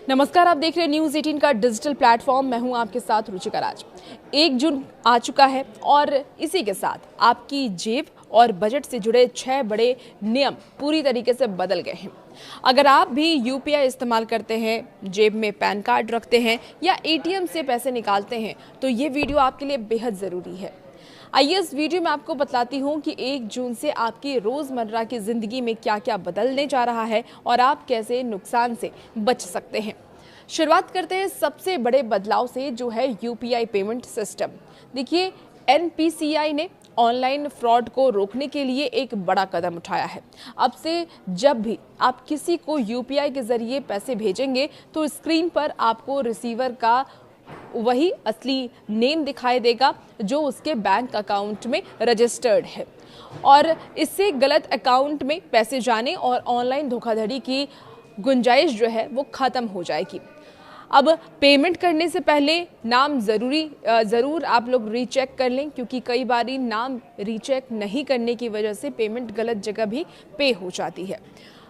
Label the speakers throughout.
Speaker 1: नमस्कार, आप देख रहे हैं न्यूज़ 18 का डिजिटल प्लेटफॉर्म। मैं हूं आपके साथ रुचिका राज। 1 जून आ चुका है और इसी के साथ आपकी जेब और बजट से जुड़े 6 बड़े नियम पूरी तरीके से बदल गए हैं। अगर आप भी यूपीआई इस्तेमाल करते हैं, जेब में पैन कार्ड रखते हैं या एटीएम से पैसे निकालते हैं, तो ये वीडियो आपके लिए बेहद ज़रूरी है। आइए इस वीडियो में आपको बतलाती हूँ कि 1 जून से आपकी रोज़मर्रा की ज़िंदगी में क्या क्या बदलने जा रहा है और आप कैसे नुकसान से बच सकते हैं। शुरुआत करते हैं सबसे बड़े बदलाव से, जो है यूपीआई पेमेंट सिस्टम। देखिए, एनपीसीआई ने ऑनलाइन फ्रॉड को रोकने के लिए एक बड़ा कदम उठाया है। अब से जब भी आप किसी को यूपीआई के जरिए पैसे भेजेंगे तो स्क्रीन पर आपको रिसीवर का वही असली नेम दिखाई देगा जो उसके बैंक अकाउंट में रजिस्टर्ड है, और इससे गलत अकाउंट में पैसे जाने और ऑनलाइन धोखाधड़ी की गुंजाइश जो है वो खत्म हो जाएगी। अब पेमेंट करने से पहले नाम ज़रूर आप लोग रीचेक कर लें, क्योंकि कई बारी नाम रीचेक नहीं करने की वजह से पेमेंट गलत जगह भी पे हो जाती है।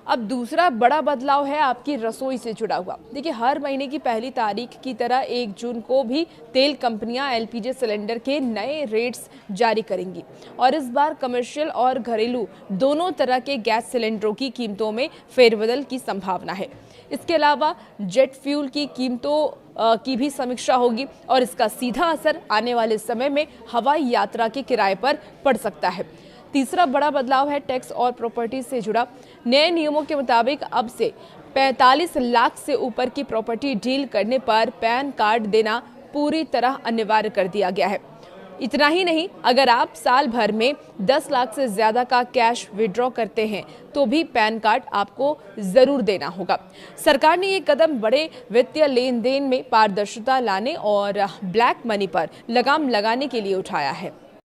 Speaker 1: अब दूसरा बड़ा बदलाव है आपकी रसोई से जुड़ा हुआ। देखिए, हर महीने की पहली तारीख की तरह 1 जून को भी तेल कंपनियां एलपीजी सिलेंडर के नए रेट्स जारी करेंगी, और इस बार कमर्शियल और घरेलू दोनों तरह के गैस सिलेंडरों की कीमतों में फेरबदल की संभावना है। इसके अलावा जेट फ्यूल की कीमतों की भी समीक्षा होगी, और इसका सीधा असर आने वाले समय में हवाई यात्रा के किराए पर पड़ सकता है। तीसरा बड़ा बदलाव है टैक्स और प्रॉपर्टी से जुड़ा। नए नियमों के मुताबिक अब से 45 लाख से ऊपर की प्रॉपर्टी डील करने पर पैन कार्ड देना पूरी तरह अनिवार्य कर दिया गया है। इतना ही नहीं, अगर आप साल भर में 10 लाख से ज्यादा का कैश विड्रॉ करते हैं तो भी पैन कार्ड आपको जरूर देना होगा। सरकार ने ये कदम बड़े वित्तीय लेन देन में पारदर्शिता लाने और ब्लैक मनी पर लगाम लगाने के लिए उठाया है।